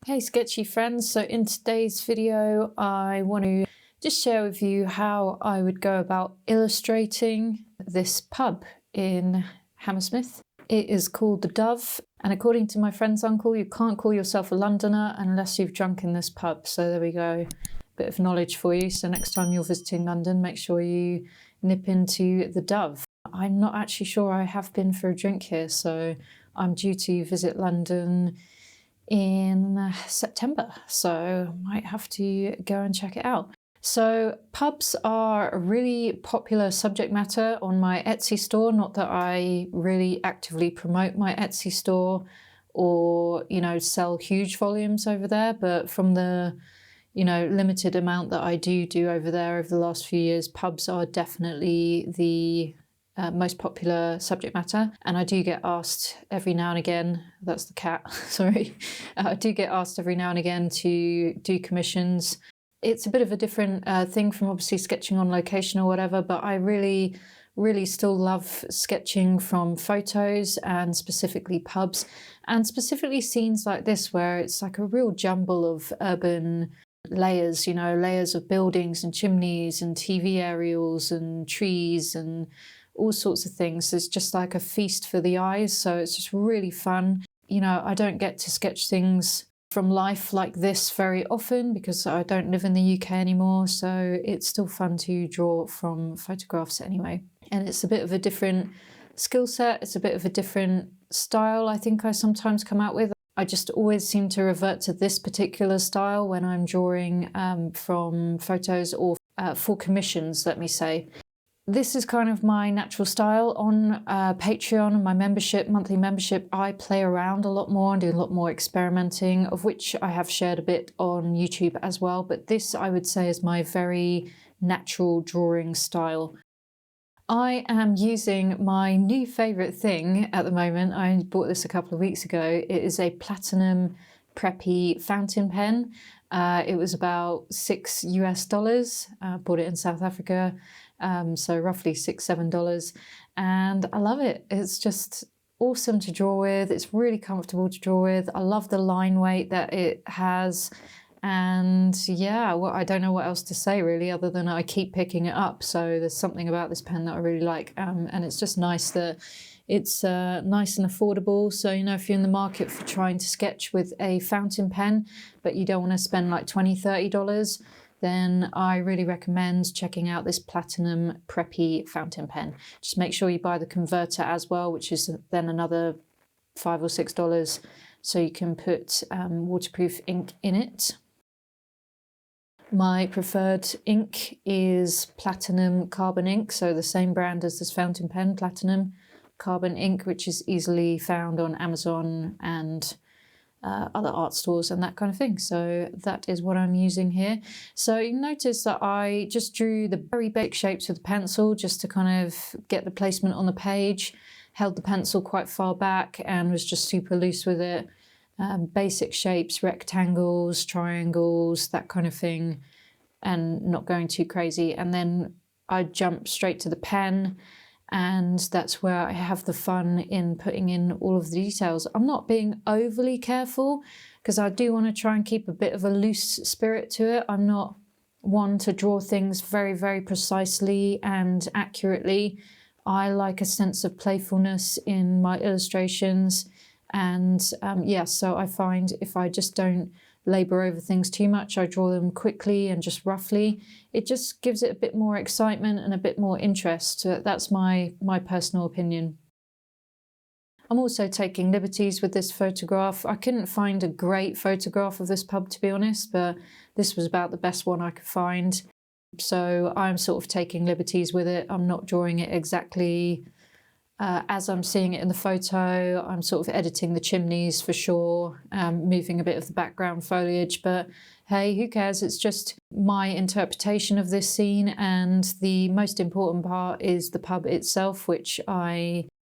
Hey sketchy friends, so in today's video I want to just share with you how I would go about illustrating this pub in Hammersmith. It is called the Dove, and according to my friend's uncle, you can't call yourself a Londoner unless you've drunk in this pub. So there we go, bit of knowledge for you. So next time you're visiting London, make sure you nip into the Dove. I'm not actually sure I have been for a drink here, so I'm due to visit London in September, so might have to go and check it out. So pubs are a really popular subject matter on my Etsy store. Not that I really actively promote my Etsy store or, sell huge volumes over there, but from the, limited amount that I do over there over the last few years, pubs are definitely the most popular subject matter. And I do get asked every now and again, that's the cat, sorry. I do get asked every now and again to do commissions. It's a bit of a different thing from obviously sketching on location or whatever, but I really still love sketching from photos and specifically pubs and specifically scenes like this where it's like a real jumble of urban layers, layers of buildings and chimneys and TV aerials and trees and all sorts of things. It's just like a feast for the eyes, so it's just really fun. I don't get to sketch things from life like this very often because I don't live in the UK anymore, so it's still fun to draw from photographs anyway. And it's a bit of a different skill set, it's a bit of a different style I think I sometimes come out with. I just always seem to revert to this particular style when I'm drawing from photos or for commissions, let me say. This is kind of my natural style. On Patreon, my monthly membership, I play around a lot more and do a lot more experimenting, of which I have shared a bit on YouTube as well. But this, I would say, is my very natural drawing style. I am using my new favourite thing at the moment. I bought this a couple of weeks ago. It is a platinum preppy fountain pen. It was about $6 US. Bought it in South Africa. So roughly $6-7, and I love it. It's just awesome to draw with. It's really comfortable to draw with. I love the line weight that it has, and yeah, well, I don't know what else to say really other than I keep picking it up. So there's something about this pen that I really like, and it's just nice that it's nice and affordable. So if you're in the market for trying to sketch with a fountain pen but you don't want to spend like $20-30, then I really recommend checking out this platinum preppy fountain pen. Just make sure you buy the converter as well, which is then another $5 or $6, so you can put waterproof ink in it. My preferred ink is platinum carbon ink, so the same brand as this fountain pen, platinum carbon ink, which is easily found on Amazon and other art stores and that kind of thing. So that is what I'm using here. So you notice that I just drew the very basic shapes with the pencil just to kind of get the placement on the page, held the pencil quite far back and was just super loose with it. Basic shapes, rectangles, triangles, that kind of thing, and not going too crazy. And then I jump straight to the pen, and that's where I have the fun in putting in all of the details. I'm not being overly careful because I do want to try and keep a bit of a loose spirit to it. I'm not one to draw things very, very precisely and accurately. I like a sense of playfulness in my illustrations, and so I find if I just don't labour over things too much, I draw them quickly and just roughly, it just gives it a bit more excitement and a bit more interest. That's my personal opinion. I'm also taking liberties with this photograph. I couldn't find a great photograph of this pub, to be honest, but this was about the best one I could find. So I'm sort of taking liberties with it. I'm not drawing it exactly as I'm seeing it in the photo. I'm sort of editing the chimneys for sure, moving a bit of the background foliage, but hey, who cares? It's just my interpretation of this scene, and the most important part is the pub itself, which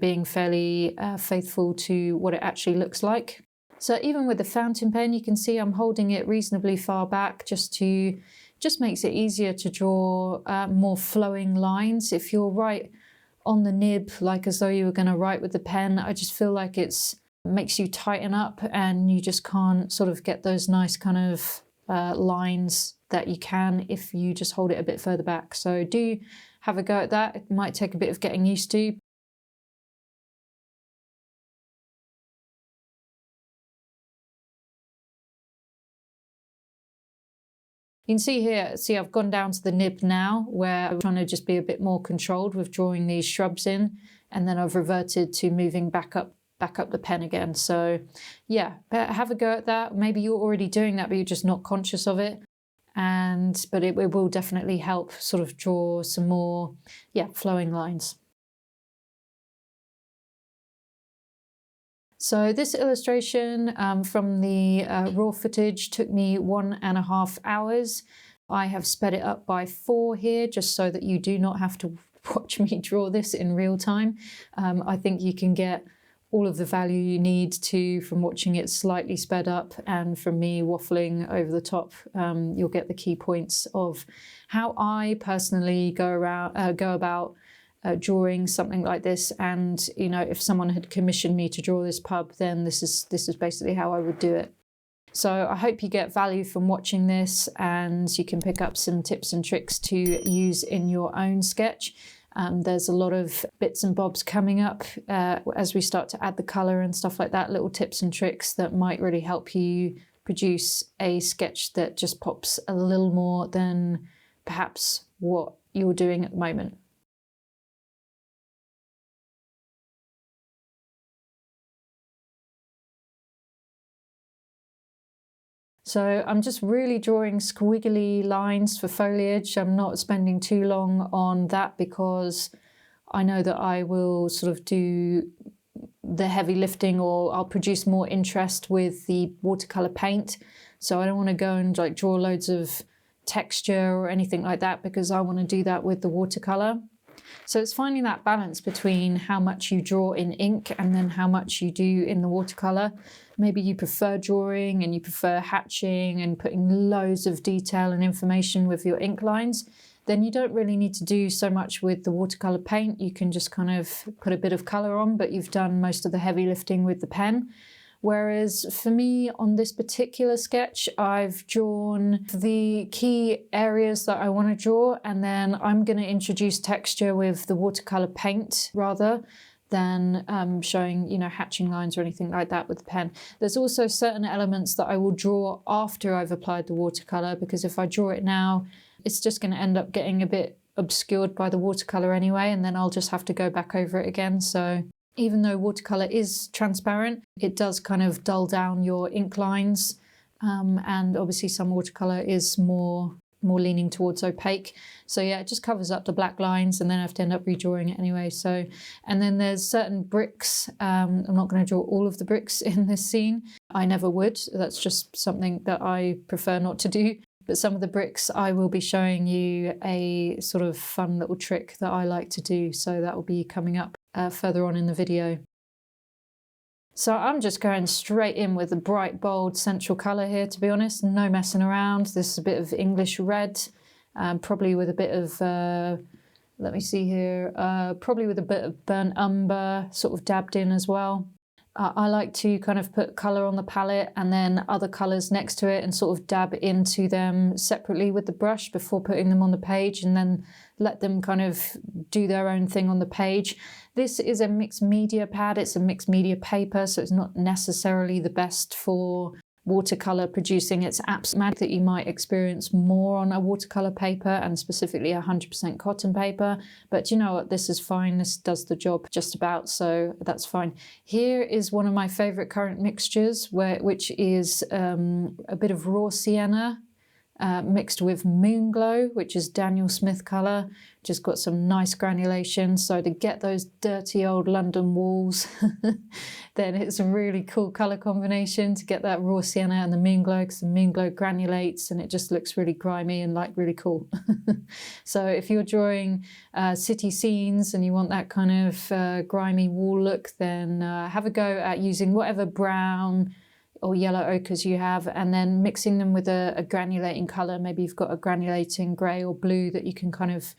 being fairly faithful to what it actually looks like. So even with the fountain pen, you can see I'm holding it reasonably far back just makes it easier to draw more flowing lines. If you're right on the nib, like as though you were going to write with the pen, I just feel like it's makes you tighten up, and you just can't sort of get those nice kind of lines that you can if you just hold it a bit further back. So do have a go at that. It might take a bit of getting used to. You can see here, I've gone down to the nib now, where I'm trying to just be a bit more controlled with drawing these shrubs in, and then I've reverted to moving back up the pen again. So yeah, have a go at that. Maybe you're already doing that, but you're just not conscious of it. But it will definitely help sort of draw some more, flowing lines. So this illustration from the raw footage took me 1.5 hours. I have sped it up by 4 here, just so that you do not have to watch me draw this in real time. I think you can get all of the value you need from watching it slightly sped up, and from me waffling over the top. You'll get the key points of how I personally go about drawing something like this. And if someone had commissioned me to draw this pub, then this is basically how I would do it. So I hope you get value from watching this, and you can pick up some tips and tricks to use in your own sketch. There's a lot of bits and bobs coming up as we start to add the colour and stuff like that, little tips and tricks that might really help you produce a sketch that just pops a little more than perhaps what you're doing at the moment. So I'm just really drawing squiggly lines for foliage. I'm not spending too long on that because I know that I will sort of do the heavy lifting, or I'll produce more interest with the watercolour paint. So I don't want to go and like draw loads of texture or anything like that, because I want to do that with the watercolour. So it's finding that balance between how much you draw in ink and then how much you do in the watercolour. Maybe you prefer drawing and you prefer hatching and putting loads of detail and information with your ink lines. Then you don't really need to do so much with the watercolour paint. You can just kind of put a bit of colour on, but you've done most of the heavy lifting with the pen. Whereas for me, on this particular sketch, I've drawn the key areas that I want to draw, and then I'm going to introduce texture with the watercolour paint rather than showing, hatching lines or anything like that with the pen. There's also certain elements that I will draw after I've applied the watercolour, because if I draw it now, it's just going to end up getting a bit obscured by the watercolour anyway, and then I'll just have to go back over it again. So even though watercolour is transparent, it does kind of dull down your ink lines, and obviously some watercolour is more leaning towards opaque. So yeah, it just covers up the black lines, and then I have to end up redrawing it anyway. So, and then there's certain bricks. I'm not going to draw all of the bricks in this scene. I never would. That's just something that I prefer not to do. But some of the bricks, I will be showing you a sort of fun little trick that I like to do. So that will be coming up further on in the video. So I'm just going straight in with a bright, bold central colour here, to be honest. No messing around. This is a bit of English red, probably with a bit of, let me see here, probably with a bit of burnt umber sort of dabbed in as well. I like to kind of put colour on the palette and then other colours next to it and sort of dab into them separately with the brush before putting them on the page, and then let them kind of do their own thing on the page. This is a mixed media pad. It's a mixed media paper, so it's not necessarily the best for watercolour producing its absolute magic that you might experience more on a watercolour paper, and specifically 100% cotton paper. But you know what, this is fine. This does the job just about, so that's fine. Here is one of my favourite current mixtures, which is a bit of raw sienna mixed with Moon Glow, which is Daniel Smith colour. Just got some nice granulation. So to get those dirty old London walls, then it's a really cool colour combination to get that raw sienna and the Moon Glow, because the Moon Glow granulates and it just looks really grimy and like really cool. So if you're drawing city scenes and you want that kind of grimy wall look, then have a go at using whatever brown or yellow ochres you have, and then mixing them with a granulating colour. Maybe you've got a granulating grey or blue that you can kind of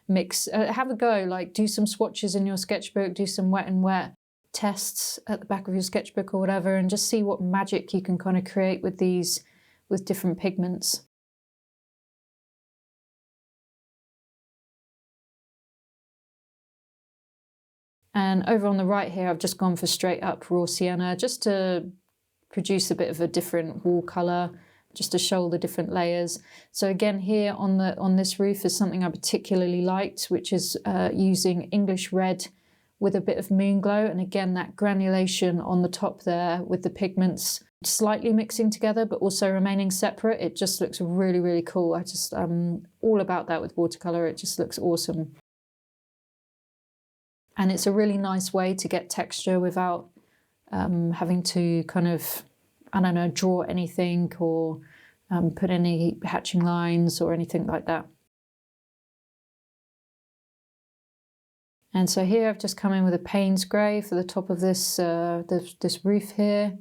mix. Have a go, like do some swatches in your sketchbook, do some wet and wet, tests at the back of your sketchbook or whatever, and just see what magic you can kind of create with these, with different pigments. And over on the right here, I've just gone for straight up raw sienna, just to produce a bit of a different wall colour, just to show all the different layers. So again, here on this roof is something I particularly liked, which is using English red with a bit of moon glow. And again, that granulation on the top there with the pigments slightly mixing together, but also remaining separate. It just looks really, really cool. I'm all about that with watercolour. It just looks awesome. And it's a really nice way to get texture without having to kind of, I don't know, draw anything or put any hatching lines or anything like that. And so here I've just come in with a Payne's grey for the top of this this roof here.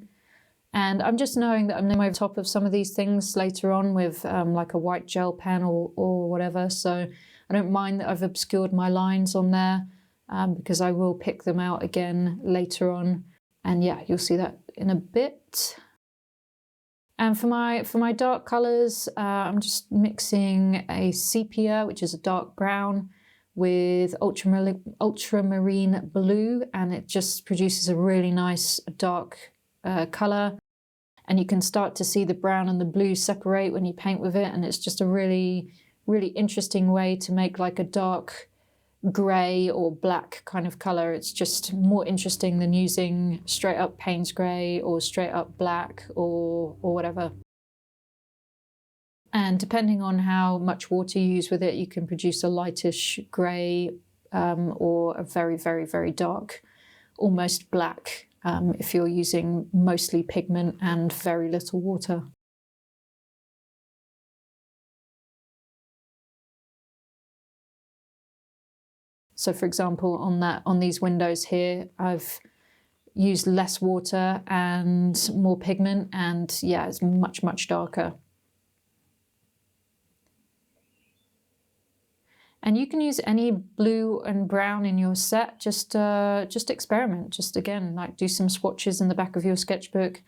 And I'm just knowing that I'm going over top of some of these things later on with like a white gel pen or whatever. So I don't mind that I've obscured my lines on there because I will pick them out again later on. And yeah, you'll see that in a bit. And for my dark colours, I'm just mixing a sepia, which is a dark brown, with ultramarine blue, and it just produces a really nice dark colour. And you can start to see the brown and the blue separate when you paint with it, and it's just a really, really interesting way to make like a dark grey or black kind of colour. It's just more interesting than using straight up Payne's grey or straight up black or whatever. And depending on how much water you use with it, you can produce a lightish grey or a very, very, very dark, almost black, if you're using mostly pigment and very little water. So for example, on these windows here, I've used less water and more pigment, and yeah, it's much, much darker. And you can use any blue and brown in your set, just experiment, just again, like do some swatches in the back of your sketchbook,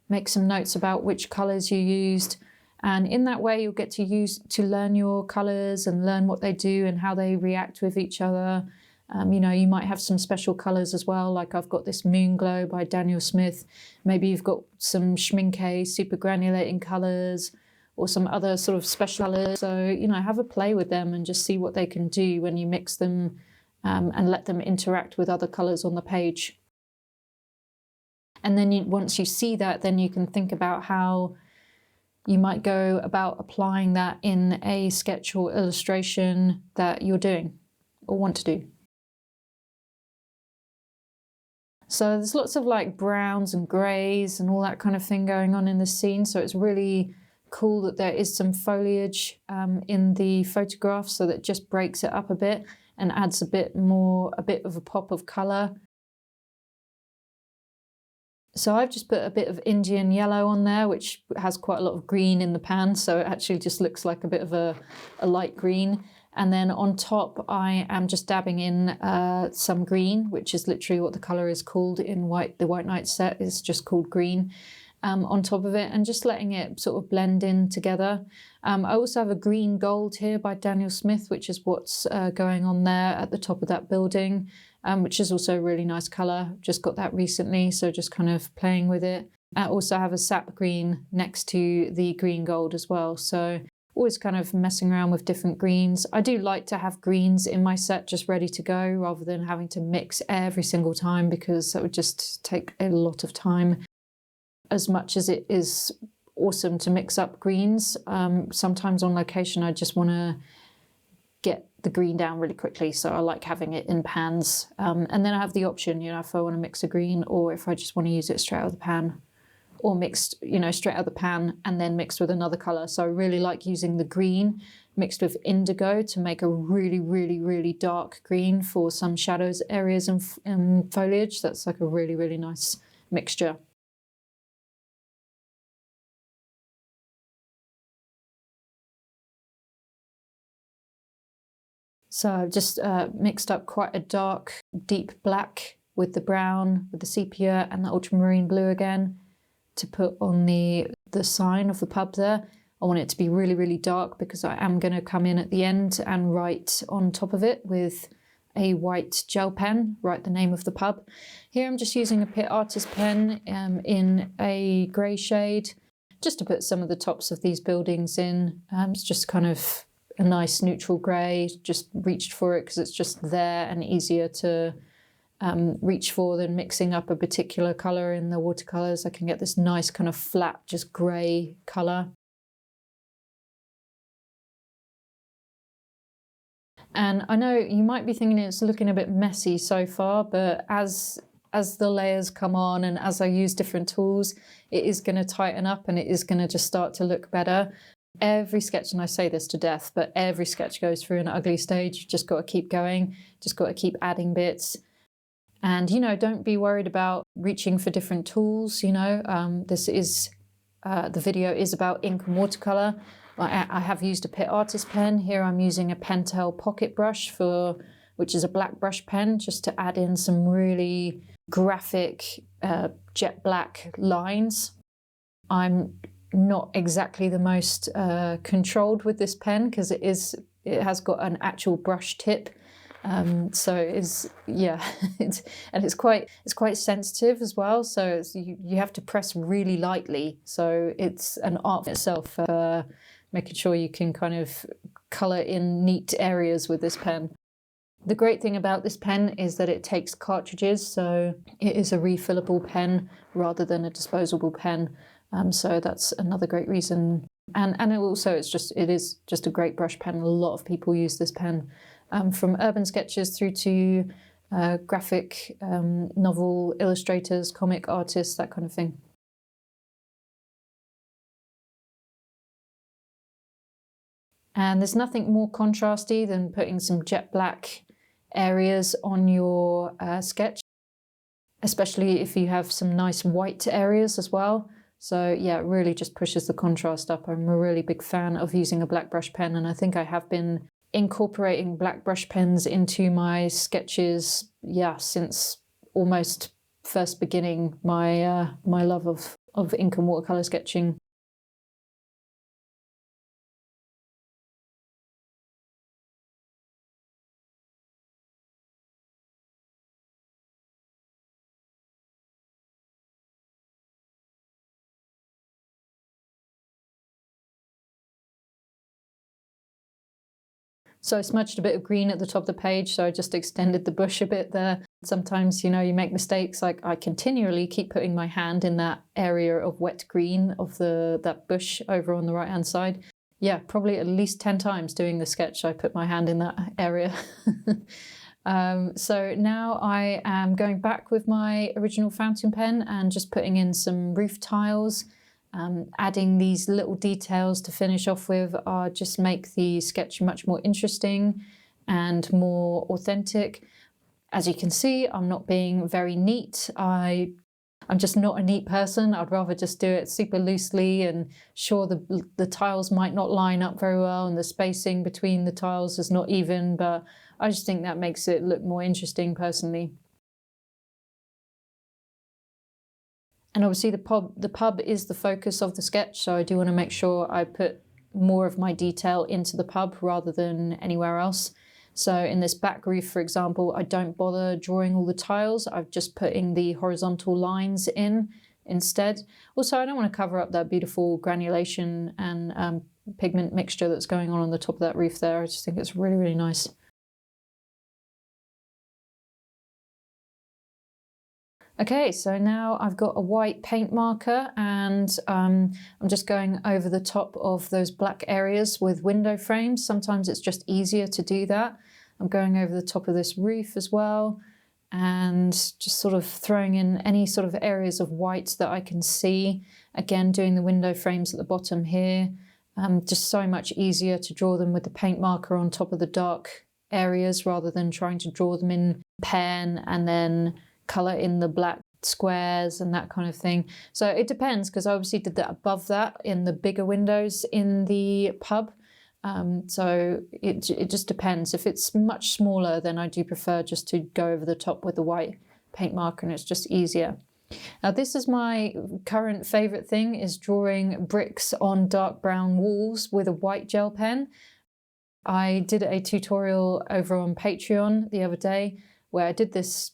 make some notes about which colours you used. And in that way, you'll get to learn your colours and learn what they do and how they react with each other. You know, you might have some special colours as well, like I've got this Moon Glow by Daniel Smith. Maybe you've got some Schmincke super granulating colours or some other sort of special colours. So, you know, have a play with them and just see what they can do when you mix them and let them interact with other colours on the page. And then once you see that, then you can think about how you might go about applying that in a sketch or illustration that you're doing or want to do. So there's lots of like browns and greys and all that kind of thing going on in the scene. So it's really cool that there is some foliage in the photograph, so that just breaks it up a bit and adds a bit of a pop of colour. So I've just put a bit of Indian yellow on there, which has quite a lot of green in the pan, so it actually just looks like a bit of a light green. And then on top, I am just dabbing in some green, which is literally what the colour is called in the White Knight set, is just called green, on top of it, and just letting it sort of blend in together. I also have a green gold here by Daniel Smith, which is what's going on there at the top of that building. Which is also a really nice colour. Just got that recently, so just kind of playing with it. I also have a sap green next to the green gold as well, so always kind of messing around with different greens. I do like to have greens in my set just ready to go, rather than having to mix every single time, because that would just take a lot of time. As much as it is awesome to mix up greens, sometimes on location I just want to get the green down really quickly, so I like having it in pans, and then I have the option, you know, if I want to mix a green or if I just want to use it straight out of the pan, or mixed, you know, straight out of the pan and then mixed with another colour. So I really like using the green mixed with indigo to make a really, really, really dark green for some shadows areas and foliage. That's like a really, really nice mixture. So I've just mixed up quite a dark, deep black with the brown, with the sepia and the ultramarine blue again to put on the sign of the pub there. I want it to be really, really dark because I am going to come in at the end and write on top of it with a white gel pen, write the name of the pub. Here I'm just using a Pitt Artist pen in a grey shade, just to put some of the tops of these buildings in. It's just kind of a nice neutral grey, just reached for it because it's just there and easier to reach for than mixing up a particular colour in the watercolours. I can get this nice kind of flat, just grey colour. And I know you might be thinking it's looking a bit messy so far, but as the layers come on and as I use different tools, it is going to tighten up and it is going to just start to look better. Every sketch, and I say this to death, but every sketch goes through an ugly stage. You've just got to keep going, just got to keep adding bits. And, you know, don't be worried about reaching for different tools, you know. This is, the video is about ink and watercolour. I have used a Pitt Artist pen. Here I'm using a Pentel pocket brush, which is a black brush pen, just to add in some really graphic jet black lines. I'm not exactly the most controlled with this pen because it has got an actual brush tip. So it's, yeah, it's quite sensitive as well. So you have to press really lightly. So it's an art in itself, making sure you can kind of colour in neat areas with this pen. The great thing about this pen is that it takes cartridges, so it is a refillable pen rather than a disposable pen. So that's another great reason. And it is just a great brush pen. A lot of people use this pen, from urban sketchers through to graphic novel illustrators, comic artists, that kind of thing. And there's nothing more contrasty than putting some jet black areas on your sketch, especially if you have some nice white areas as well. So yeah, it really just pushes the contrast up. I'm a really big fan of using a black brush pen, and I think I have been incorporating black brush pens into my sketches, yeah, since almost first beginning my my love of ink and watercolour sketching. So I smudged a bit of green at the top of the page, so I just extended the bush a bit there. Sometimes, you know, you make mistakes. Like I continually keep putting my hand in that area of wet green of that bush over on the right hand side. Yeah, probably at least 10 times doing the sketch I put my hand in that area. So now I am going back with my original fountain pen and just putting in some roof tiles. Adding these little details to finish off with just make the sketch much more interesting and more authentic. As you can see, I'm not being very neat. I'm just not a neat person. I'd rather just do it super loosely, and sure, the tiles might not line up very well and the spacing between the tiles is not even, but I just think that makes it look more interesting personally. And obviously the pub is the focus of the sketch, so I do want to make sure I put more of my detail into the pub rather than anywhere else. So in this back roof, for example, I don't bother drawing all the tiles. I'm just putting the horizontal lines in instead. Also, I don't want to cover up that beautiful granulation and pigment mixture that's going on the top of that roof there. I just think it's really, really nice. Okay, so now I've got a white paint marker and I'm just going over the top of those black areas with window frames. Sometimes it's just easier to do that. I'm going over the top of this roof as well and just sort of throwing in any sort of areas of white that I can see. Again, doing the window frames at the bottom here. Just so much easier to draw them with the paint marker on top of the dark areas rather than trying to draw them in pen and then colour in the black squares and that kind of thing. So it depends, because I obviously did that above that in the bigger windows in the pub. So it just depends. If it's much smaller, then I do prefer just to go over the top with the white paint marker and it's just easier. Now this is my current favourite thing, is drawing bricks on dark brown walls with a white gel pen. I did a tutorial over on Patreon the other day where I did this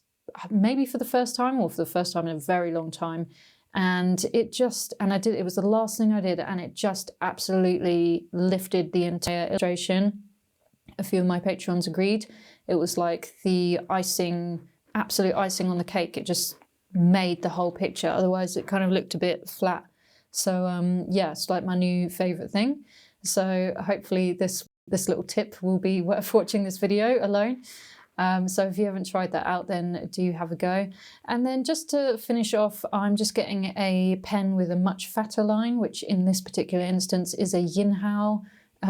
maybe for the first time, or for the first time in a very long time. And it was the last thing I did, and it just absolutely lifted the entire illustration. A few of my patrons agreed. It was like the icing, absolute icing on the cake. It just made the whole picture. Otherwise it kind of looked a bit flat. So yeah, it's like my new favorite thing. So hopefully this little tip will be worth watching this video alone. So if you haven't tried that out, then do have a go. And then just to finish off, I'm just getting a pen with a much fatter line, which in this particular instance is a Yinhao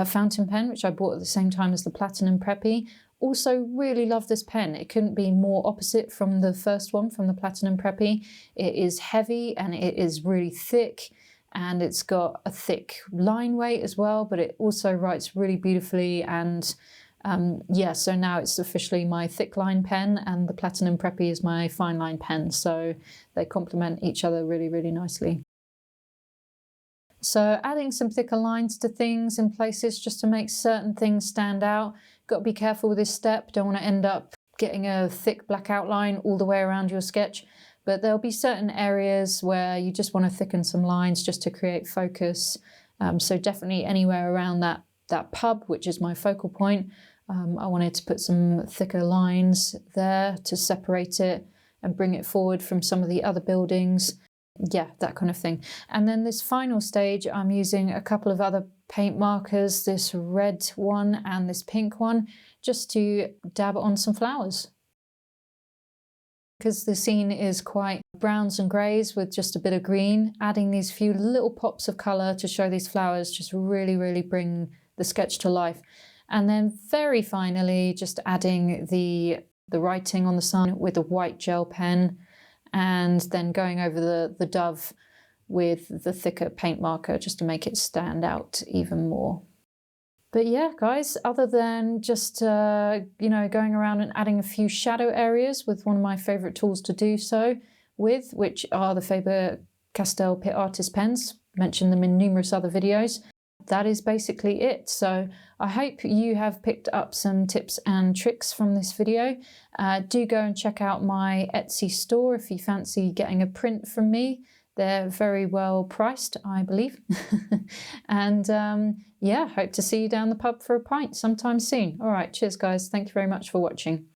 fountain pen, which I bought at the same time as the Platinum Preppy. Also really love this pen. It couldn't be more opposite from the first one, from the Platinum Preppy. It is heavy and it is really thick, and it's got a thick line weight as well, but it also writes really beautifully. And yeah, so now it's officially my thick line pen, and the Platinum Preppy is my fine line pen. So they complement each other really, really nicely. So adding some thicker lines to things in places just to make certain things stand out. Got to be careful with this step. Don't want to end up getting a thick black outline all the way around your sketch. But there'll be certain areas where you just want to thicken some lines just to create focus. So definitely anywhere around that pub, which is my focal point. I wanted to put some thicker lines there to separate it and bring it forward from some of the other buildings. Yeah, that kind of thing. And then this final stage, I'm using a couple of other paint markers, this red one and this pink one, just to dab on some flowers. Because the scene is quite browns and greys with just a bit of green, adding these few little pops of colour to show these flowers just really, really bring the sketch to life. And then very finally, just adding the writing on the sun with a white gel pen, and then going over the dove with the thicker paint marker just to make it stand out even more. But yeah, guys, other than just, you know, going around and adding a few shadow areas with one of my favourite tools to do so with, which are the Faber-Castell Pit Artist pens, mentioned them in numerous other videos. That is basically it. So I hope you have picked up some tips and tricks from this video. Do go and check out my Etsy store if you fancy getting a print from me. They're very well priced, I believe. And yeah, hope to see you down the pub for a pint sometime soon. All right, cheers guys. Thank you very much for watching.